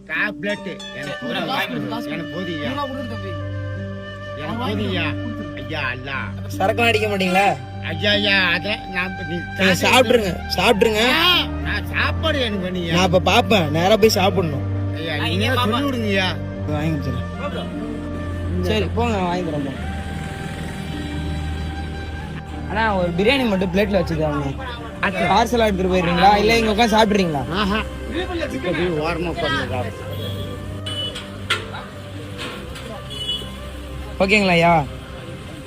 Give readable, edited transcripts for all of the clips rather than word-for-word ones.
Tablet எனக்கு போதியா எனக்கு போதியா ஐயா அல்ல சரக்கு அடிக்க மாட்டீங்களா? ஐயா ஐயா அத நான் சாப்பிட்டுருங்க. நான் சாப்பாடு எனக்கு பண்ணியா நான் இப்ப பாப்பேன், நேரா போய் சாப்பிடணும். ஐயா நீங்க சொல்லி விடுங்கய்யா. வாங்கி தரேன். சரி போங்க, வாங்கி தரேன் போங்க. அண்ணா ஒரு பிரியாணி மட்டும் பிளேட்ல வச்சுக்காங்க. பார்சலா எடுத்துட்டு போயிடுறீங்களா இல்ல இங்க உட்காந்து சாப்பிடுறீங்களா? ஓரமா பண்ணுங்க. ஓகேங்களா ஐயா?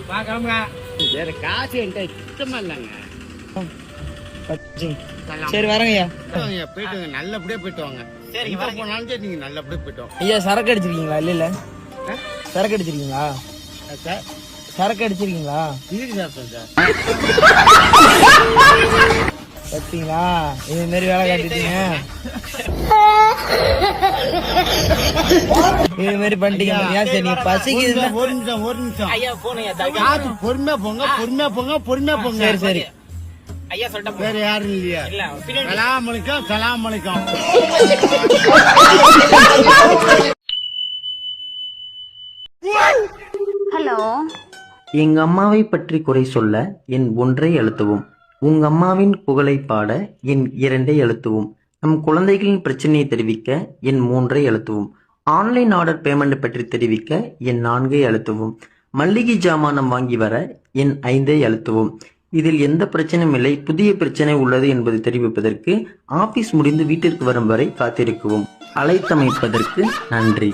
பாக்கலாம்ங்க. வேற காசு என்கிட்ட சுத்தமா இல்லைங்க. சரி வரேங்க ஐயா. போயிட்டு வாங்க, நல்லபடியா போயிட்டு வாங்க. சரி போனாலும் சரி நீங்க நல்லபடியா போயிட்டு வாங்க. ஐயா சரக்கு அடிச்சிருக்கீங்களா? இல்ல சரக்கு அடிச்சிருக்கீங்களா? சார் சரக்கு அடிச்சிருக்கீங்களா? இதுக்கு சார் பார்த்தீங்களா இது மாதிரி வேலை காட்டிட்டீங்க. இது மாதிரி பண்ணிட்டீங்க. சரி நீங்க பசிக்குது. ஒரு நிமிஷம் பொறுமையா போங்க. சரி சரி ஐயா சொல்லிட்ட வேற யாரும் இல்லையா? சலாம் அலைக்கும். ஹலோ. எங்க அம்மாவை பற்றி குறை சொல்ல என் 1 அழுத்தவும். உங்க அம்மாவின் புகழை பாட என் 2 அழுத்தவும். நம் குழந்தைகளின் பிரச்சனையை தெரிவிக்க என் 3 அழுத்தவும். ஆன்லைன் ஆர்டர் பேமெண்ட் பற்றி தெரிவிக்க என் 4 அழுத்தவும். மல்லிகை ஜாமானம் வாங்கி வர என் 5 அழுத்தவும். இதில் எந்த பிரச்சனையும் இல்லை, புதிய பிரச்சனை உள்ளது என்பதை தெரிவிப்பதற்கு ஆபீஸ் முடிந்து வீட்டிற்கு வரும் வரை காத்திருக்கவும். அழைத்தமைப்பதற்கு நன்றி.